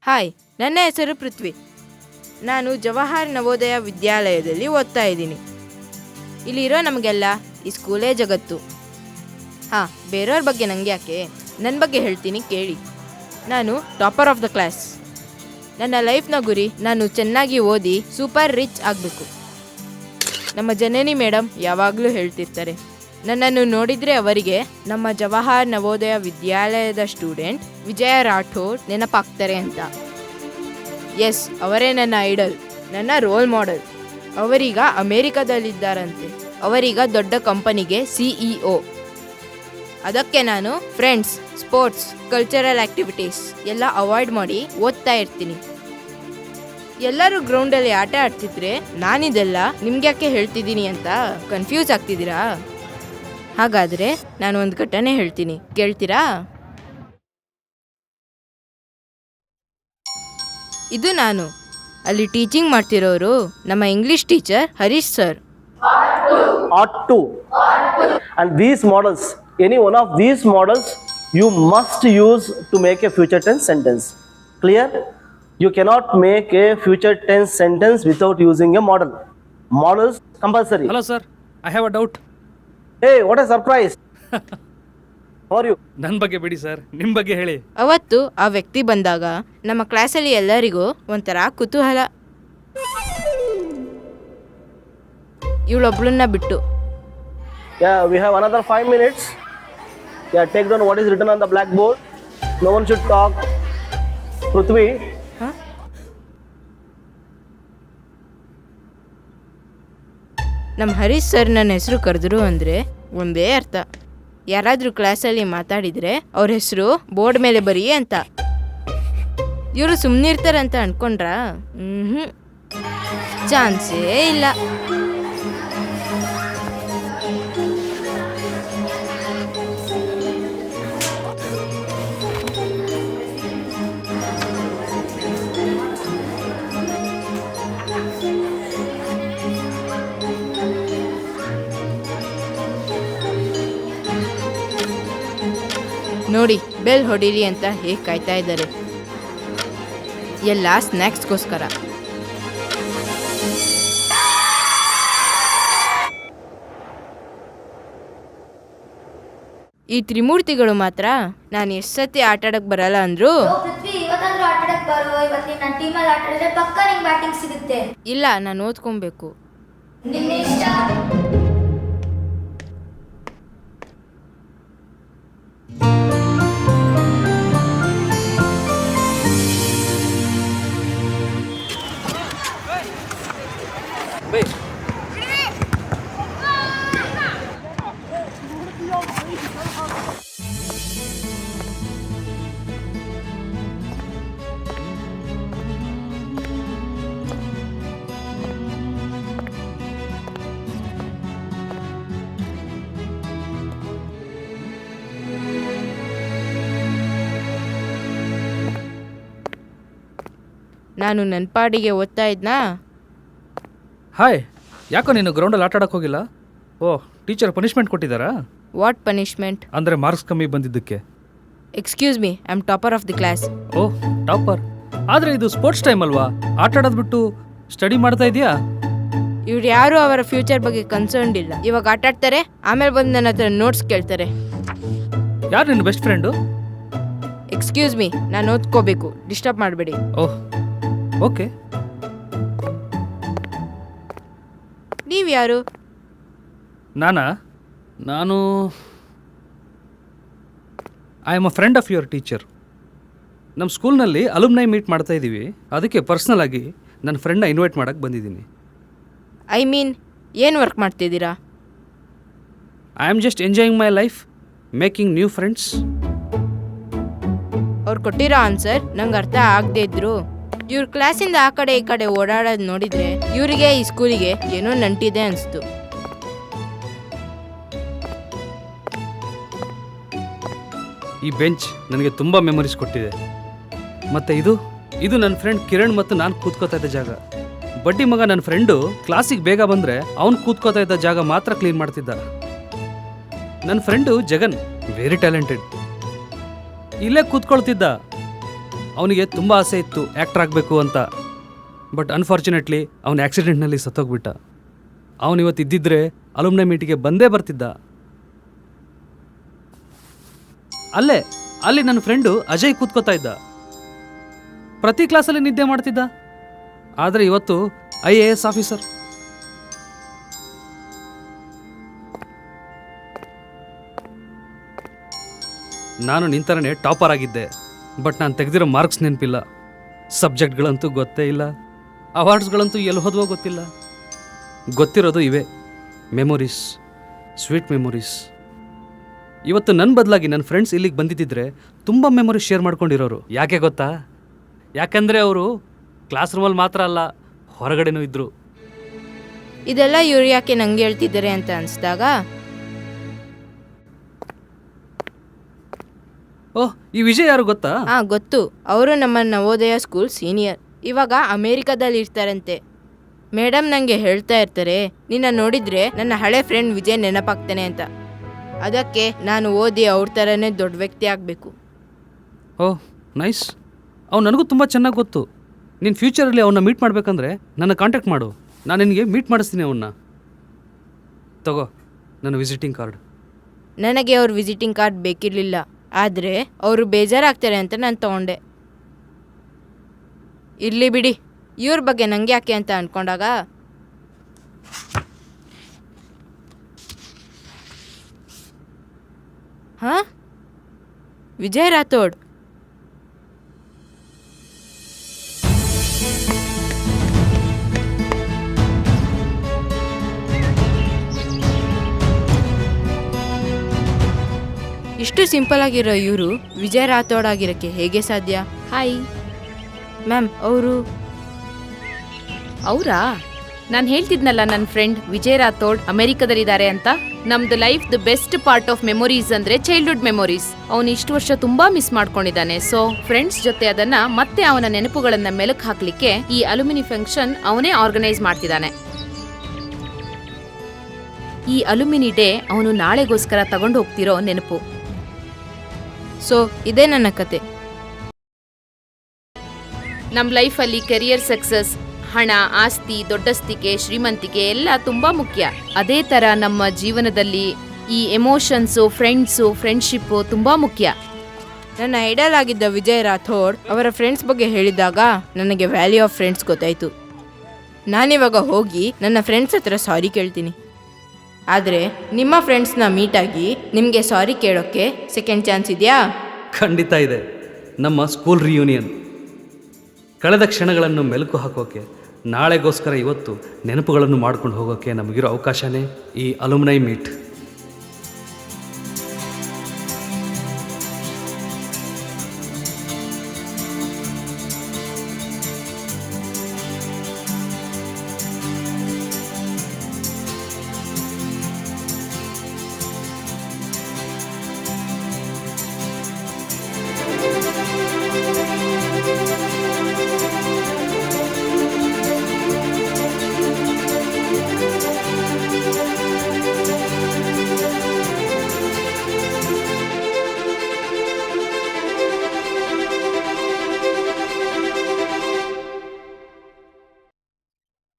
Hi, ನನ್ನ ಹೆಸರು ಪೃಥ್ವಿ. ನಾನು ಜವಾಹರ್ ನವೋದಯ ವಿದ್ಯಾಲಯದಲ್ಲಿ ಓದ್ತಾ ಇದ್ದೀನಿ. ಇಲ್ಲಿರೋ ನಮಗೆಲ್ಲ ಈ ಸ್ಕೂಲೇ ಜಗತ್ತು. ಬೇರೆಯವ್ರ ಬಗ್ಗೆ ನನಗೆ ಯಾಕೆ, ನನ್ನ ಬಗ್ಗೆ ಹೇಳ್ತೀನಿ ಕೇಳಿ. ನಾನು ಟಾಪರ್ ಆಫ್ ದ ಕ್ಲಾಸ್. ನನ್ನ ಲೈಫ್ನ ಗುರಿ ನಾನು ಚೆನ್ನಾಗಿ ಓದಿ ಸೂಪರ್ ರಿಚ್ ಆಗಬೇಕು. ನಮ್ಮ ಜನನಿ ಮೇಡಮ್ ಯಾವಾಗಲೂ ಹೇಳ್ತಿರ್ತಾರೆ, ನನ್ನನ್ನು ನೋಡಿದರೆ ಅವರಿಗೆ ನಮ್ಮ ಜವಾಹರ್ ನವೋದಯ ವಿದ್ಯಾಲಯದ ಸ್ಟೂಡೆಂಟ್ ವಿಜಯ ರಾಠೋಡ್ ನೆನಪಾಗ್ತಾರೆ ಅಂತ. ಎಸ್, ಅವರೇ ನನ್ನ ಐಡಲ್, ನನ್ನ ರೋಲ್ ಮಾಡೆಲ್. ಅವರೀಗ ಅಮೇರಿಕಾದಲ್ಲಿದ್ದಾರಂತೆ. ಅವರೀಗ ದೊಡ್ಡ ಕಂಪನಿಗೆ CEO. ಅದಕ್ಕೆ ನಾನು ಫ್ರೆಂಡ್ಸ್, ಸ್ಪೋರ್ಟ್ಸ್, ಕಲ್ಚರಲ್ ಆ್ಯಕ್ಟಿವಿಟೀಸ್ ಎಲ್ಲ ಅವಾಯ್ಡ್ ಮಾಡಿ ಓದ್ತಾ ಇರ್ತೀನಿ. ಎಲ್ಲರೂ ಗ್ರೌಂಡಲ್ಲಿ ಆಟ ಆಡ್ತಿದ್ರೆ ನಾನಿದೆಲ್ಲ ನಿಮ್ಗ್ಯಾಕೆ ಹೇಳ್ತಿದ್ದೀನಿ ಅಂತ ಕನ್ಫ್ಯೂಸ್ ಆಗ್ತಿದ್ದೀರಾ? ಹಾಗಾದರೆ ನಾನು ಒಂದು ಘಟನೆ ಹೇಳ್ತೀನಿ, ಕೇಳ್ತೀರಾ? ಇದು ನಾನು. ಅಲ್ಲಿ ಟೀಚಿಂಗ್ ಮಾಡ್ತಿರೋರು ನಮ್ಮ English teacher Harish sir. Ought to. And these models, any one of these models you must use to make a future tense sentence. Clear? You cannot make a future tense sentence without using a model. Models compulsory. Hello sir, I have a doubt. Hey, what a surprise. How are you? ನನ್ನ ಬಗ್ಗೆ ಬಿಡಿ sir, ನಿಮ್ಮ ಬಗ್ಗೆ ಹೇಳಿ. ಅವತ್ತು ಆ ವ್ಯಕ್ತಿ ಬಂದಾಗ ನಮ್ಮ ಕ್ಲಾಸಲ್ಲಿ ಎಲ್ಲರಿಗೂ ಒಂಥರ ಕುತೂಹಲ, ಇವಳೊಬ್ಳನ್ನ ಬಿಟ್ಟು. Yeah, we have another 5 minutes. Yeah, take down what is written on the blackboard. No one should talk. Prithvi. ನಮ್ಮ ಹರೀಶ್ ಸರ್ ನನ್ನ ಹೆಸರು ಕರೆದ್ರು ಅಂದರೆ ಒಂದೇ ಅರ್ಥ, ಯಾರಾದರೂ ಕ್ಲಾಸಲ್ಲಿ ಮಾತಾಡಿದರೆ ಅವ್ರ ಹೆಸರು ಬೋರ್ಡ್ ಮೇಲೆ ಬರೀ ಅಂತ. ಇವರು ಸುಮ್ಮನಿರ್ತಾರಂತ ಅನ್ಕೊಂಡ್ರಾ? ಚಾನ್ಸೇ ಇಲ್ಲ. ನೋಡಿ, ಬೆಲ್ ಹೊಡೀರಿ ಅಂತ ಹೇಗೆ ಕಾಯ್ತಾ ಇದ್ದಾರೆ. ಎಲ್ಲ ಸ್ನ್ಯಾಕ್ಸ್ಗೋಸ್ಕರ. ಈ ತ್ರಿಮೂರ್ತಿಗಳು ಮಾತ್ರ ನಾನು ಎಷ್ಟು ಸತಿ ಆಟ ಆಡಕ್ಕೆ ಬರಲ್ಲ ಅಂದ್ರು ಇಲ್ಲ, ನಾನು ಓದ್ಕೊಬೇಕು. ನಾನು ನನ್ನ ಪಾಡಿಗೆ ಓದ್ತಾ ಇದ್ನಾ. ಹಾಯ್, ಯಾಕೋ ನೀನು ಗ್ರೌಂಡಲ್ಲಿ ಆಟ ಆಡಕ್ಕೆ ಹೋಗಿಲ್ಲ? ಓ, ಟೀಚರ್ ಪನಿಷ್ಮೆಂಟ್ ಕೊಟ್ಟಿದ್ದಾರಾ? What punishment? ಅಂದರೆ ಮಾರ್ಕ್ಸ್ ಕಮ್ಮಿ ಬಂದಿದ್ದಕ್ಕೆ. Excuse me, I am topper of the class. ಓ, ಟಾಪರ್. ಆದರೆ ಇದು ಸ್ಪೋರ್ಟ್ಸ್ ಟೈಮ್ ಅಲ್ವಾ? ಆಟ ಆಡೋದು ಬಿಟ್ಟು ಸ್ಟಡಿ ಮಾಡ್ತಾ ಇದೆಯಾ? ಇವ್ರು ಯಾರು ಅವರ ಫ್ಯೂಚರ್ ಬಗ್ಗೆ ಕನ್ಸರ್ನ್ ಇಲ್ಲ. ಇವಾಗ ಆಟ ಆಡ್ತಾರೆ, ಆಮೇಲೆ ಬಂದು ನನ್ನ ಹತ್ರ ನೋಟ್ಸ್ ಕೇಳ್ತಾರೆ. ಯಾರು ನಿನ್ನ ಬೆಸ್ಟ್ ಫ್ರೆಂಡು? ಎಕ್ಸ್ಕ್ಯೂಸ್ ಮೀ, ನಾನು ಓದ್ಕೋಬೇಕು, ಡಿಸ್ಟರ್ಬ್ ಮಾಡಬೇಡಿ. ಓಹ್, ಓಕೆ. ನೀವು ಯಾರು? ನಾನು I am a friend of your teacher. ನಮ್ಮ ಸ್ಕೂಲ್ನಲ್ಲಿ ಅಲುಮ್ನೈ ಮೀಟ್ ಮಾಡ್ತಾ ಇದ್ದೀವಿ, ಅದಕ್ಕೆ ಪರ್ಸ್ನಲ್ ಆಗಿ ನನ್ನ ಫ್ರೆಂಡ್ನ ಇನ್ವೈಟ್ ಮಾಡೋಕ್ಕೆ ಬಂದಿದ್ದೀನಿ. ಐ ಮೀನ್, ಏನು ವರ್ಕ್ ಮಾಡ್ತಿದ್ದೀರಾ? I am just enjoying my life, making new friends. ಅವ್ರು ಕೊಟ್ಟಿರೋ ಆನ್ಸರ್ ನಂಗೆ ಅರ್ಥ ಆಗದೆ ಇದ್ರು ಇವ್ರ ಕ್ಲಾಸಿಂದ ಆ ಕಡೆ ಈ ಕಡೆ ಓಡಾಡೋದು ನೋಡಿದರೆ ಇವರಿಗೆ ಈ ಸ್ಕೂಲಿಗೆ ಏನೋ ನಂಟಿದೆ ಅನಿಸ್ತು. ಈ ಬೆಂಚ್ ನನಗೆ ತುಂಬ ಮೆಮೊರೀಸ್ ಕೊಟ್ಟಿದೆ. ಮತ್ತು ಇದು ನನ್ನ ಫ್ರೆಂಡ್ ಕಿರಣ್ ಮತ್ತು ನಾನು ಕೂತ್ಕೋತಾ ಇದ್ದ ಜಾಗ. ಬಡ್ಡಿ ಮಗ ನನ್ನ ಫ್ರೆಂಡು ಕ್ಲಾಸಿಗೆ ಬೇಗ ಬಂದರೆ ಅವ್ನು ಕೂತ್ಕೋತಾ ಇದ್ದ ಜಾಗ ಮಾತ್ರ ಕ್ಲೀನ್ ಮಾಡ್ತಿದ್ದ. ನನ್ನ ಫ್ರೆಂಡು ಜಗನ್ ವೆರಿ ಟ್ಯಾಲೆಂಟೆಡ್, ಇಲ್ಲೇ ಕೂತ್ಕೊಳ್ತಿದ್ದ. ಅವನಿಗೆ ತುಂಬ ಆಸೆ ಇತ್ತು ಆ್ಯಕ್ಟರ್ ಆಗಬೇಕು ಅಂತ. ಬಟ್ ಅನ್ಫಾರ್ಚುನೇಟ್ಲಿ ಅವನು ಆ್ಯಕ್ಸಿಡೆಂಟ್ನಲ್ಲಿ ಸತ್ತೋಗ್ಬಿಟ್ಟ. ಅವನು ಇವತ್ತು ಇದ್ದಿದ್ರೆ ಅಲುಮ್ನಿ ಮೀಟಿಗೆ ಬಂದೇ ಬರ್ತಿದ್ದ. ಅಲ್ಲಿ ನನ್ನ ಫ್ರೆಂಡು ಅಜಯ್ ಕೂತ್ಕೋತಾ ಇದ್ದ. ಪ್ರತಿ ಕ್ಲಾಸಲ್ಲಿ ನಿದ್ದೆ ಮಾಡ್ತಿದ್ದ. ಆದರೆ ಇವತ್ತು IAS ಆಫೀಸರ್. ನಾನು ನಿಂತರನೇ ಟಾಪರ್ ಆಗಿದ್ದೆ. ಬಟ್ ನಾನು ತೆಗೆದಿರೋ ಮಾರ್ಕ್ಸ್ ನೆನಪಿಲ್ಲ, ಸಬ್ಜೆಕ್ಟ್ಗಳಂತೂ ಗೊತ್ತೇ ಇಲ್ಲ, ಅವಾರ್ಡ್ಸ್ಗಳಂತೂ ಎಲ್ಲಿ ಹೋದ್ವೋ ಗೊತ್ತಿಲ್ಲ. ಗೊತ್ತಿರೋದು ಇವೇ ಮೆಮೊರೀಸ್, ಸ್ವೀಟ್ ಮೆಮೊರೀಸ್. ಇವತ್ತು ನನ್ನ ಬದಲಾಗಿ ನನ್ನ ಫ್ರೆಂಡ್ಸ್ ಇಲ್ಲಿಗೆ ಬಂದಿದ್ದಿದ್ರೆ ತುಂಬ ಮೆಮೊರೀಸ್ ಶೇರ್ ಮಾಡ್ಕೊಂಡಿರೋರು. ಯಾಕೆ ಗೊತ್ತಾ? ಯಾಕಂದರೆ ಅವರು ಕ್ಲಾಸ್ ರೂಮಲ್ಲಿ ಮಾತ್ರ ಅಲ್ಲ, ಹೊರಗಡೆನೂ ಇದ್ದರು. ಇದೆಲ್ಲ ಇವ್ರು ಯಾಕೆ ನಂಗೆ ಹೇಳ್ತಿದ್ದಾರೆ ಅಂತ ಅನಿಸ್ದಾಗ, ಓಹ್, ಈ ವಿಜಯ್ ಯಾರು ಗೊತ್ತಾ? ಗೊತ್ತು. ಅವರು ನಮ್ಮ ನವೋದಯ ಸ್ಕೂಲ್ ಸೀನಿಯರ್. ಇವಾಗ ಅಮೇರಿಕಾದಲ್ಲಿ ಇರ್ತಾರಂತೆ. ಮೇಡಮ್ ನನಗೆ ಹೇಳ್ತಾ ಇರ್ತಾರೆ, ನಿನ್ನ ನೋಡಿದರೆ ನನ್ನ ಹಳೆ ಫ್ರೆಂಡ್ ವಿಜಯ್ ನೆನಪಾಗ್ತಾನೆ ಅಂತ. ಅದಕ್ಕೆ ನಾನು ಓದಿ ಅವ್ರ ಥರನೇ ದೊಡ್ಡ ವ್ಯಕ್ತಿ ಆಗಬೇಕು. ಓಹ್, ನೈಸ್. ಅವ್ನು ನನಗೂ ತುಂಬ ಚೆನ್ನಾಗಿ ಗೊತ್ತು. ನೀನು ಫ್ಯೂಚರಲ್ಲಿ ಅವನ್ನ ಮೀಟ್ ಮಾಡಬೇಕಂದ್ರೆ ನನ್ನ ಕಾಂಟ್ಯಾಕ್ಟ್ ಮಾಡು, ನಾನು ನಿನಗೆ ಮೀಟ್ ಮಾಡಿಸ್ತೀನಿ ಅವನ್ನ. ತಗೋ ನನ್ನ ವಿಸಿಟಿಂಗ್ ಕಾರ್ಡ್. ನನಗೆ ಅವ್ರ ವಿಸಿಟಿಂಗ್ ಕಾರ್ಡ್ ಬೇಕಿರಲಿಲ್ಲ, ಆದರೆ ಅವರು ಬೇಜಾರಾಗ್ತಾರೆ ಅಂತ ನಾನು ತೊಗೊಂಡೆ. ಇರಲಿ ಬಿಡಿ, ಇವ್ರ ಬಗ್ಗೆ ನಂಗೆ ಯಾಕೆ ಅಂತ ಅಂದ್ಕೊಂಡಾಗ ಹಾಂ, ವಿಜಯ್ ರಾಥೋಡ್. ಇಷ್ಟು ಸಿಂಪಲ್ ಆಗಿರೋ ಇವರು ವಿಜಯ್ ರಾಥೋಡ್ ಆಗಿರೋಕ್ಕೆ ಹೇಗೆ ಸಾಧ್ಯ? ಹಾಯ್ ಮ್ಯಾಮ್, ಅವರಾ? ನಾನು ಹೇಳ್ತಿದ್ನಲ್ಲ ನನ್ನ ಫ್ರೆಂಡ್ ವಿಜಯ್ ರಾಥೋಡ್ ಅಮೆರಿಕದಲ್ಲಿದ್ದಾರೆ ಅಂತ. ನಮ್ದು life the best part of memories ಅಂದ್ರೆ ಚೈಲ್ಡ್ಹುಡ್ ಮೆಮೊರೀಸ್. ಅವನು ಇಷ್ಟು ವರ್ಷ ತುಂಬಾ ಮಿಸ್ ಮಾಡ್ಕೊಂಡಿದ್ದಾನೆ. ಸೊ ಫ್ರೆಂಡ್ಸ್ ಜೊತೆ ಅದನ್ನ ಮತ್ತೆ ಅವನ ನೆನಪುಗಳನ್ನ ಮೆಲುಕು ಹಾಕ್ಲಿಕ್ಕೆ ಈ ಅಲ್ಯುಮಿನಿ ಫಂಕ್ಷನ್ ಅವನೇ ಆರ್ಗನೈಸ್ ಮಾಡ್ತಿದ್ದಾನೆ. ಈ ಅಲ್ಯುಮಿನಿ ಡೇ ಅವನು ನಾಳೆಗೋಸ್ಕರ ತಗೊಂಡು ಹೋಗ್ತಿರೋ ನೆನಪು. ಸೊ ಇದೇ ನನ್ನ ಕತೆ. ನಮ್ಮ ಲೈಫಲ್ಲಿ ಕೆರಿಯರ್ ಸಕ್ಸಸ್, ಹಣ, ಆಸ್ತಿ, ದೊಡ್ಡಸ್ತಿಕೆ, ಶ್ರೀಮಂತಿಕೆ ಎಲ್ಲ ತುಂಬಾ ಮುಖ್ಯ. ಅದೇ ತರ ನಮ್ಮ ಜೀವನದಲ್ಲಿ ಈ ಎಮೋಷನ್ಸು, ಫ್ರೆಂಡ್ಶಿಪ್ಪು ತುಂಬಾ ಮುಖ್ಯ. ನನ್ನ ಐಡಲ್ ಆಗಿದ್ದ ವಿಜಯ್ ರಾಥೋಡ್ ಅವರ ಫ್ರೆಂಡ್ಸ್ ಬಗ್ಗೆ ಹೇಳಿದಾಗ ನನಗೆ ವ್ಯಾಲ್ಯೂ ಆಫ್ ಫ್ರೆಂಡ್ಸ್ ಗೊತ್ತಾಯಿತು. ನಾನಿವಾಗ ಹೋಗಿ ನನ್ನ ಫ್ರೆಂಡ್ಸ್ ಹತ್ರ ಸಾರಿ ಕೇಳ್ತೀನಿ. ಆದರೆ ನಿಮ್ಮ ಫ್ರೆಂಡ್ಸ್ನ ಮೀಟಾಗಿ ನಿಮಗೆ ಸಾರಿ ಕೇಳೋಕ್ಕೆ ಸೆಕೆಂಡ್ ಚಾನ್ಸ್ ಇದೆಯಾ? ಖಂಡಿತ ಇದೆ. ನಮ್ಮ ಸ್ಕೂಲ್ ರಿಯೂನಿಯನ್, ಕಳೆದ ಕ್ಷಣಗಳನ್ನು ಮೆಲುಕು ಹಾಕೋಕೆ, ನಾಳೆಗೋಸ್ಕರ ಇವತ್ತು ನೆನಪುಗಳನ್ನು ಮಾಡ್ಕೊಂಡು ಹೋಗೋಕ್ಕೆ ನಮಗಿರೋ ಅವಕಾಶನೇ ಈ ಅಲುಮ್ನೈ ಮೀಟ್.